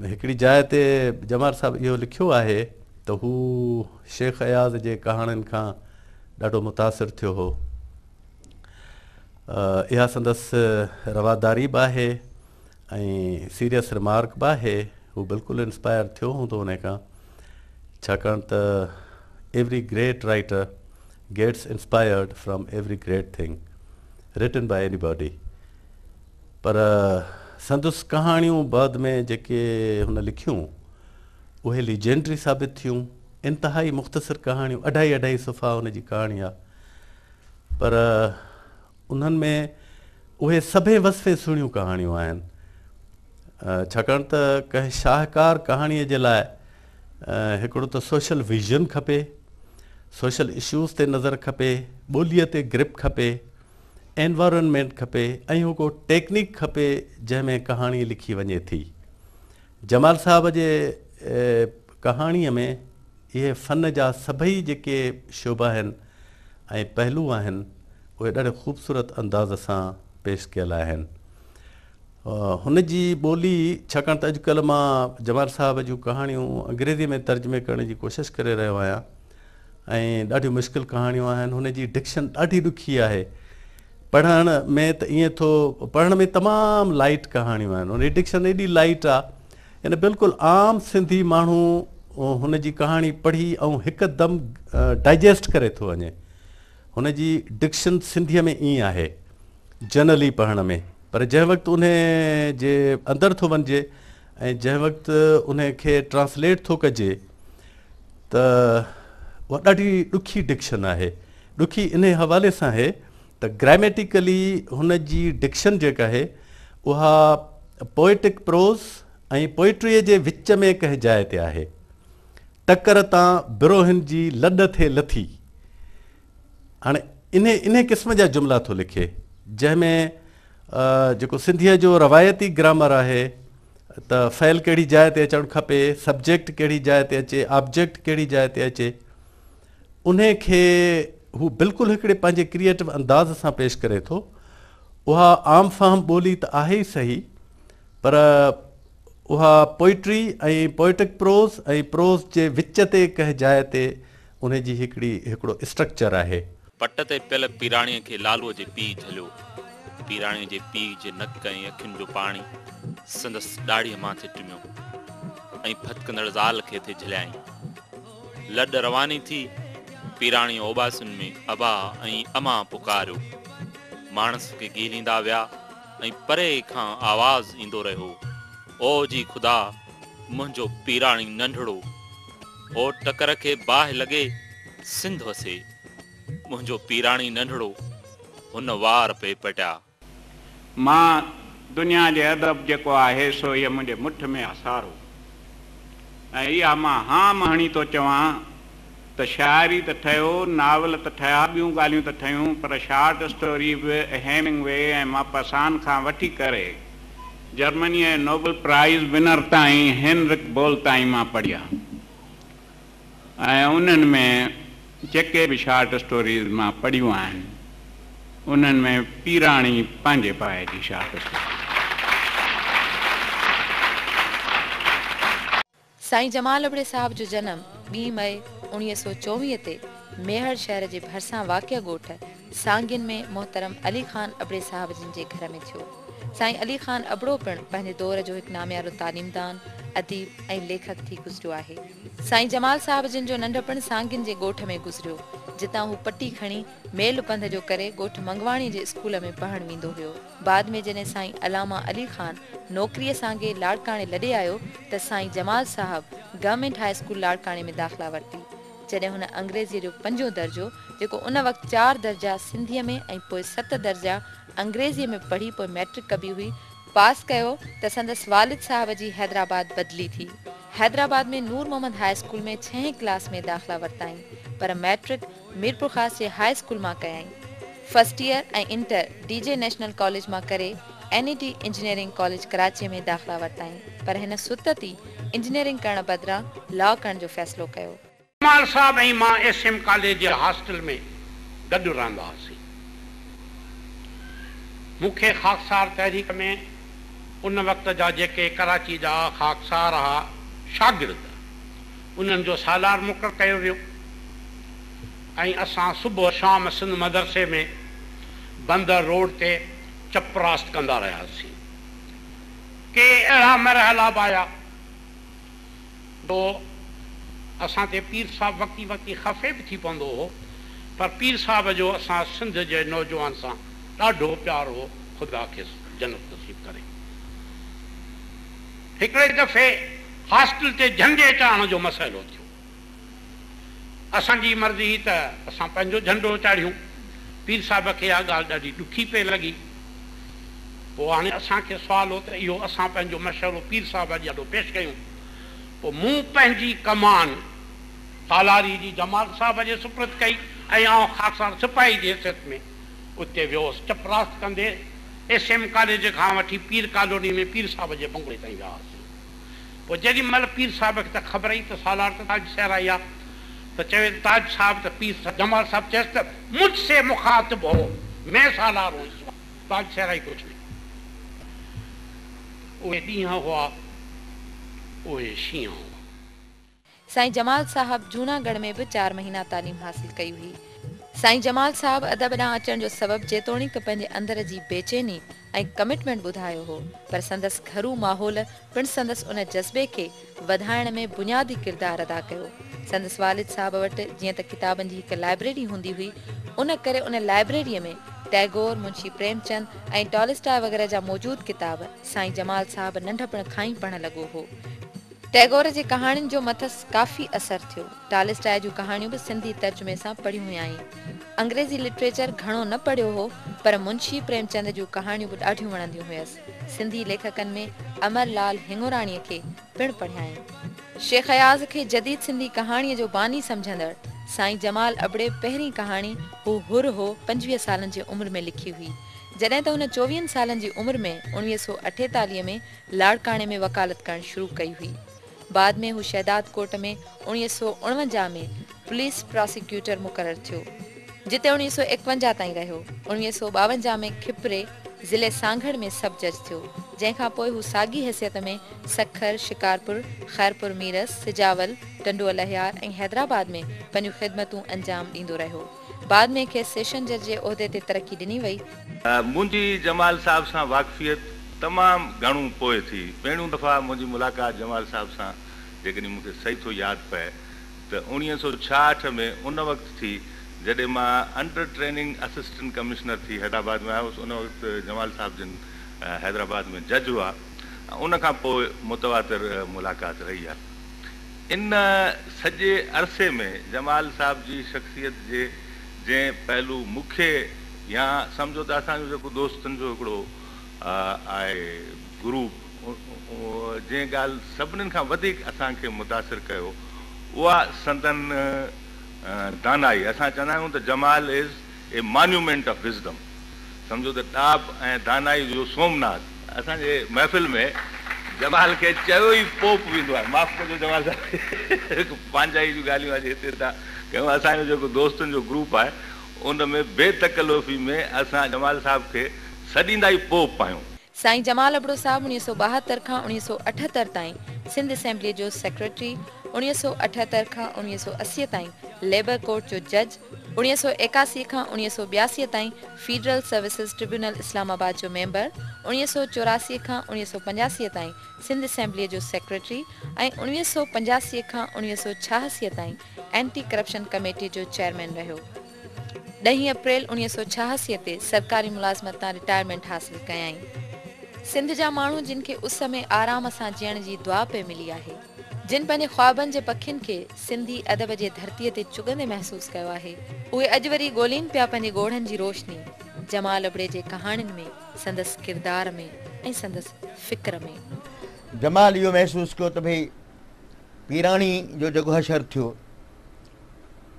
हिकिड़ी जाइ ते जमाल साहब इहो लिखियो आहे त हू शेख अयाज़ जे कहाणियुनि खां ॾाढो मुतासिर थियो हो। इहा संदसि रवादारी बि आहे ऐं सीरियस रिमार्क बि आहे। हू बिल्कुलु इंस्पायर थियो हूंदो उन खां, छाकाणि त every great writer gets inspired from every great thing written by anybody. पर संदसि कहाणियूं बाद में जेके हुन लिखियूं उहे लीजेंडरी साबित थियूं। इंतिहाई मुख़्तसिर कहाणियूं, 2.5 सुफ़ा हुनजी कहाणी आहे, पर उन्हनि में उहे सभई वसफ़े सुहिणियूं कहाणियूं आहिनि। छाकाणि त कंहिं शाहकार कहाणीअ जे लाइ हिकिड़ो त सोशल विज़न खपे, सोशल इश्यूज़ ते नज़र खपे, ॿोलीअ ते ग्रिप खपे, एनवायरनमेंट खपे ऐं हू को टेक्निक खपे जंहिंमें कहाणी लिखी वञे थी। जमाल साहब जे कहाणीअ में इहे फ़न जा सभई जेके शोबा आहिनि ऐं पहलू आहिनि उहे ॾाढे ख़ूबसूरत अंदाज़ सां पेश कयल आहिनि। हुन जी ॿोली, छाकाणि त अॼुकल्ह मां जमाल साहब जूं कहाणियूं अंग्रेज़ी में तर्जुमे करण जी कोशिशि करे रहियो आहियां ऐं ॾाढियूं मुश्किल कहाणियूं आहिनि। हुन जी डिक्शन ॾाढी ॾुखी आहे। पढ़ण में त ईअं थो, पढ़ण में तमामु लाइट कहाणियूं आहिनि। हुन जी डिक्शन एॾी लाइट आहे, यानी बिल्कुलु आम सिंधी माण्हू हुन जी कहाणी पढ़ी ऐं हिकदमि डाइजेस्ट करे थो वञे। हुन जी डिक्शन सिंधीअ में ईअं आहे जनरली पढ़ण में, पर जंहिं वक़्तु उन जे अंदरि थो वञिजे ऐं जंहिं वक़्तु उन खे ट्रांसलेट थो कजे त उहा ॾाढी ॾुखी डिक्शन आहे। ॾुखी इन हवाले सां आहे त ग्रामेटिकली हुन जी डिक्शन जेका आहे उहा पोएटिक प्रोज़ ऐं पोइट्रीअ जे विच में कंहिं जाइ ते आहे। टकर तां बिरोहिन जी लॾ थे लथी, हाणे इन क़िस्म जा जुमिला थो लिखे जंहिंमें जेको सिंधीअ जो रवायती ग्रामर आहे त फ़ैल कहिड़ी जाइ ते अचणु खपे, सब्जेक्ट कहिड़ी जाइ ते अचे, ऑब्जेक्ट कहिड़ी जाइ ते अचे, उन खे हू बिल्कुलु हिकिड़े पंहिंजे क्रिएटिव अंदाज़ सां पेश करे थो। उहा आम फाहम ॿोली त आहे ई सही, पर उहा पोइट्री ऐं पोइटिक प्रोज़ ऐं प्रोज़ जे विच ते कंहिं जाइ ते उन जी हिकिड़ो स्ट्रक्चर आहे। पट ते पियल पीराणीअ खे लालूअ जे पीउ झलियो। पीराणीअ जे पीउ जे नक ऐं अखियुनि जो पाणी संदसि ॾाढ़ीअ माथे टिमियो ऐं फतकंदड़ ज़ाल खे थे झलियाईं। लॾ रवानी थी पीराणीअ ओबासियुनि में अबा ऐं अमा पुकारियो। माणस खे गीलींदा विया ऐं परे खां आवाज़ ईंदो रहियो, ओ जी ख़ुदा मुंहिंजो पीराणी नंढड़ो, ओ टकर खे बाहि लॻे सिंध वसे, मुंहिंजो पीराणी नंढड़ो, हुन वार पे पटिया। मां दुनिया जे अदब जेको आहे सो इहो मुंहिंजे मुठ में आसारो ऐं इहा मां हाम हणी थो चवां त शाइरी त ठहियो, नावल त ठहिया, ॿियूं ॻाल्हियूं त ठहियूं, पर शॉर्ट स्टोरी बि हेमिंगवे ऐं मापासान खां वठी करे जर्मनीअ जे नोबल प्राइज़ विनर ताईं हेनरिक बोल ताईं मां पढ़िया ऐं उन्हनि में जेके बि शॉर्ट स्टोरीज़ मां पढ़ियूं आहिनि उन्हनि में पीराणी पंहिंजे पाए जी शॉर्ट स्टोरी। साईं जमाल अबड़े साहब जो जन्म 2 मई 1924 ते मेहर शहर जे भरिसां वाक़िअ ॻोठ सांगिन में मोहतरम अली ख़ान अबड़े साहब जिन जे घर में थियो। साईं अली ख़ान अबड़ो पिणु पंहिंजे दौर जो हिकु नामियारो तालीमदान, अदीब ऐं लेखक थी गुज़रियो आहे। साईं जमाल साहब जिन जो नंढपण सांगिन जे ॻोठ में गुज़रियो, जितां हू पटी खणी मेल पंध जो करे ॻोठ मंगवाणी जे स्कूल में पढ़णु वेंदो हुयो। बाद में जॾहिं साईं अलामा अली ख़ान नौकरीअ सांगे लाड़काणे लॾे आयो त साईं जमाल साहब गवर्नमेंट हाई स्कूल लाड़काणे में दाख़िला वरिती। जॾहिं हुन अंग्रेज़ीअ जो 5 दर्जो, जेको उन वक़्तु 4 दर्जा सिंधीअ में ऐं पोइ 7 दर्जा अंग्रेज़ीअ में पढ़ी पोइ मैट्रिक कबी हुई, पास कयो त संदसि वालिद साहब जी हैदराबाद बदिली थी। हैदराबाद में नूर मोहम्मद हाई स्कूल में 6 क्लास में दाख़िला वरिताईं, पर मैट्रिक मीरपुर ख़ास जे हाई स्कूल मां कयाईं। फर्स्ट ईयर ऐं इंटर डीजे नेशनल कॉलेज मां करे NET इंजीनियरिंग कॉलेज कराची में दाख़िला वरिताईं, पर हिन सुत ई इंजीनियरिंग करण बदिरां लॉ करण जो फ़ैसिलो कयो। जमाल साहब ऐं मां SM कॉलेज जे हॉस्टल में गॾु रहंदा हुआसीं। मूंखे ख़ाकसार तहरीक में उन वक़्त जा जेके कराची जा ख़ाकसार हुआ शागिर्द उन्हनि जो सालार मुक़ररु कयो वियो ऐं असां सुबुह शाम सिंध मदरसे में बंदर रोड ते चपरास्त कंदा रहियासीं। के अहिड़ा मरहला आया तो असां ते पीर साहब वक़्ती वक़्ती ख़फ़े बि थी पवंदो हो, पर पीर साहब जो असां सिंध जे नौजवान सां ॾाढो प्यार हो। ख़ुदा खे जन्नत नसीब करे। हिकिड़े दफ़े हॉस्टल ते झंडे चाढ़ण जो मसइलो थियो। असांजी मर्ज़ी त असां पंहिंजो झंडो चाढ़ियूं। पीर साहब खे इहा ॻाल्हि ॾाढी ॾुखी पई लॻी। पोइ हाणे असांखे सुवाल हो त इहो असां पंहिंजो मशवरो पीर साहब ॾाढो पेश कयूं। पोइ मूं पंहिंजी कमान तालारी जी जमाल साहब जे सुपुर्द कई ऐं आउं ख़ाकसार सिपाही जी हैसियत में उते वियोसि। चपरास्त कंदे SM कॉलेज खां वठी पीर कॉलोनी में पीर साहब जे बंगले ताईं वियासीं। पोइ जेॾी महिल पीर साहब खे त ख़बर ई त सालार त ताज शहर आई आहे त चवे ताज साहब त पीर जमाल साहब चयसि त मुझसे मुखातिब हो, मैं सालार हूं, ताज शहर आई कुझु नहीं। उहे ॾींहं हुआ, उहे शींहं हुआ। साईं जमाल साहब जूनागढ़ में भी 4 महीना तालीम हासिल कई हुई। साईं जमाल साहब अदब ॾांहुं अचण जो सबब जेतोणीक पंहिंजे अंदर जी बेचैनी ऐं कमिटमेंट ॿुधायो हो, पर संदसि घरू माहौल पिणु संदसि उन जज़्बे खे वधाइण में बुनियादी किरदारु अदा कयो। संदसि वालिद साहब वटि जीअं त किताबनि जी हिकु लाइब्रेरी हूंदी हुई, उन करे उन लाइब्रेरीअ में टैगोर, मुंशी प्रेमचंद ऐं टॉलस्टॉय वग़ैरह जा मौजूद किताब साईं जमाल साहब नंढपण खां ई पढ़ण लॻो हो। टैगोर जे कहाणियुनि जो मथसि काफ़ी असरु थियो। टॉलस्टॉय जूं कहाणियूं बि सिंधी तर्जुमे सां पढ़ियूं हुयाईं। अंग्रेज़ी लिटरेचर घणो न पढ़ियो हो, पर मुंशी प्रेमचंद जूं कहाणियूं बि ॾाढियूं वणंदियूं हुयसि। सिंधी लेखकनि में अमरलाल हिंगोराणीअ खे पिणु पढ़ियाईं। शेख अयाज़ खे जदीद सिंधी कहाणीअ जो बानी सम्झंदड़ साईं जमाल अबड़े पहिरीं कहाणी हू हुर हो 25 सालनि जी उमिरि में लिखी हुई, जॾहिं त हुन 24 सालनि जी उमिरि में 1948 में लाड़काणे में वकालत करणु शुरू कई हुई। बाद में हू शहदाद कोर्ट में 1949 में पुलिस प्रोसिक्यूटर मुक़ररु थियो, जिते 1951 ताईं रहियो। 1952 में खिपरे ज़िले सांघड़ में सब जज थियो, जंहिंखां पोइ हू साॻी हैसियत में सखर, शिकारपुर, खैरपुर मीरस, सिजावल, टंडुअ लहियार ऐं हैदराबाद में पंहिंजूं ख़िदमतूं अंजाम ॾींदो रहियो। बाद में खेसि सेशन जज जे उहिदे ते तरक़ी ॾिनी वई। मुंहिंजी जमाल साहब सां वाक़फ़ियत तमामु घणो पोइ थी। पहिरियों दफ़ा मुंहिंजी मुलाक़ात जमाल साहब सां जेकॾहिं मूंखे सही थो यादि पए त 1966 में उन वक़्तु थी जॾहिं मां अंडर ट्रेनिंग असिस्टेंट कमिश्नर थी हैदराबाद में आयुसि। उन वक़्तु जमाल साहब जिन हैदराबाद में जज हुआ। उन खां पोइ मुतवातिर मुलाक़ात रही आहे। इन सॼे अरसे में जमाल साहब जी शख़्सियत जे जंहिं पहलू मूंखे या सम्झो त असांजो जेको दोस्तनि जो हिकिड़ो आहे ग्रुप, जंहिं ॻाल्हि सभिनीनि खां वधीक असांखे मुतासिर कयो उहा संदन दानाई। असां चवंदा आहियूं त Jamal is a monument of wisdom. सम्झो त ॾाब ऐं दानाई जो सोमनाथ। असांजे महफ़िल में जमाल खे चयो ई पोप वेंदो आहे। माफ़ कजो जमाल साहिबु, पंहिंजाई जूं ॻाल्हियूं अॼु हिते था कयूं। असांजो जेको दोस्तनि जो ग्रुप आहे उन में बेतकल्लुफ़ी में असां जमाल साहब खे सॾींदा ई पोप आहियूं। साईं जमाल अबड़ो साहब 1972 खां 1978 ताईं सिंध असेंबली जो सेक्रेटरी, 1978 खां 1980 ताईं लेबर कोर्ट जो जज, 1981 खां 1982 ताईं फेडरल सर्विसेज ट्रिब्यूनल इस्लामाबाद जो मेंबर, 1984 खां 1985 ताईं सिंध असेंबली जो सेक्रेटरी ऐं 1985 खां 1986 ताईं एंटी करप्शन कमेटी जो चेयरमैन रहियो। 10 अप्रैल 1986 ते सरकारी मुलाज़मत तां रिटायरमेंट हासिल कयाईं। सिंध जा माण्हू जिन खे उस में आराम सां जीअण जी दुआ पे मिली आहे, जिन पंहिंजे ख्वाबनि जे पखियुनि खे सिंधी अदब जे धरतीअ ते चुगंदे महसूस कयो आहे, उहे अॼु वरी ॻोल्हीनि पिया पंहिंजे ॻोढ़नि जी रोशनी जमाल अबड़े जे कहाणियुनि में, संदसि किरदार में ऐं संदसि फ़िक्र में। जमाल इहो महसूस कयो त भई पीराणी जो जेको हशर थियो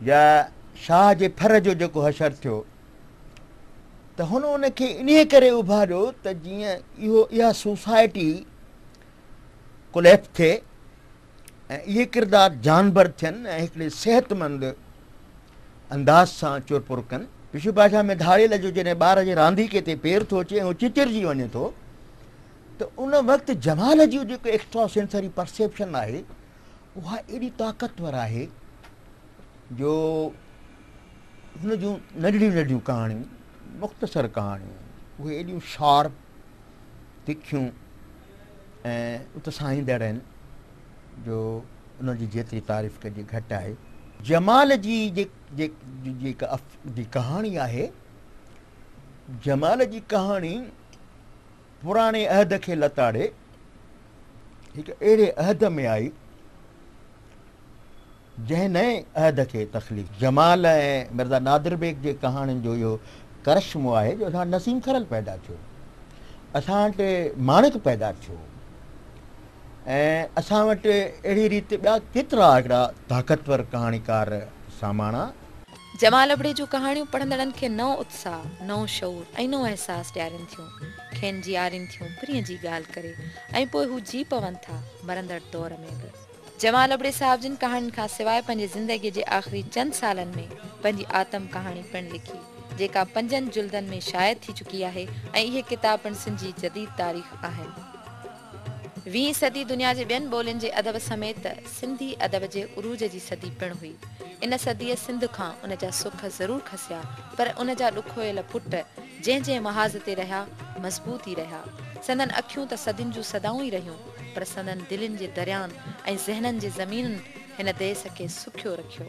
या शाह जे फर जो जेको हशर थियो त हुन उनखे इन करे उभारियो त जीअं इहा सोसाइटी कोलैप्स थिए ऐं इहे किरदार जानवर थियनि ऐं हिकिड़े सिहतमंद अंदाज़ सां चुर पुर कनि, विश्व भाषा में धाड़ेल जो जॾहिं ॿार जे रांदीके ते पेर थो अचे ऐं चिचिरजी वञे थो त उन वक़्तु जमाल जी जेको एक्स्ट्रा सेंसरी परसेप्शन आहे उहा एॾी ताक़तवर आहे जो हुन जूं नंढड़ियूं नंढड़ियूं कहाणियूं मुख़्तसर कहाणियूं उहे एॾियूं शार्प तिखियूं ऐं उत्साहींदड़ आहिनि जो उनजी जेतिरी तारीफ़ कजे घटि आहे। जमाल जी जेका कहाणी आहे, जमाल जी कहाणी पुराणे अहद खे लताड़े हिकु अहिड़े अहद में आई जंहिं नए अहद खे तख़लीक़ जमाल ऐं मिर्ज़ा नादिर बेग जे कहाणियुनि जो इहो करिश्मो आहे जो असां नसीम खरल पैदा थियो, असां वटि माणिक पैदा थियो ऐं असां वटि अहिड़ी रीति ॿिया केतिरा हिकिड़ा ताक़तवर कहाणीकार सामाणा। जमाल अबड़े जूं कहाणियूं पढ़ंदड़नि खे नओं उत्साह, नओं शऊर ऐं नओं अहसासु ॾियारीनि थियूं, खेनि जियारीनि थियूं परीअं जी ॻाल्हि करे ऐं पोइ हू जी पवनि था मरंदड़ दौर में बि। जमाल अबड़े साहिब जिन कहाणियुनि खां सवाइ पंहिंजे ज़िंदगीअ जे आख़िरी चंद सालनि में पंहिंजी आतम कहाणी पिणु लिखी जेका 5 जुल्दनि में शाया थी चुकी आहे ऐं इहे किताब पिणु सिंधी जदीद तारीख़ आहिनि। 20 सदी दुनिया जे ॿियनि ॿोलियुनि जे अदब समेत सिंधी अदब जे उरूज जी सदी पिणु हुई। इन सदीअ सिंध खां उन जा सुख ज़रूरु खसिया पर उन जा ॾुखोयल पुट जंहिं जंहिं महाज़ ते रहिया मज़बूत ई रहिया। संदन अखियूं त सदियुनि जूं सदाऊं ई रहियूं पर संदन दिलनि जे दरियानि ऐं ज़हननि जे ज़मीनुनि हिन देस खे सुखियो रखियो।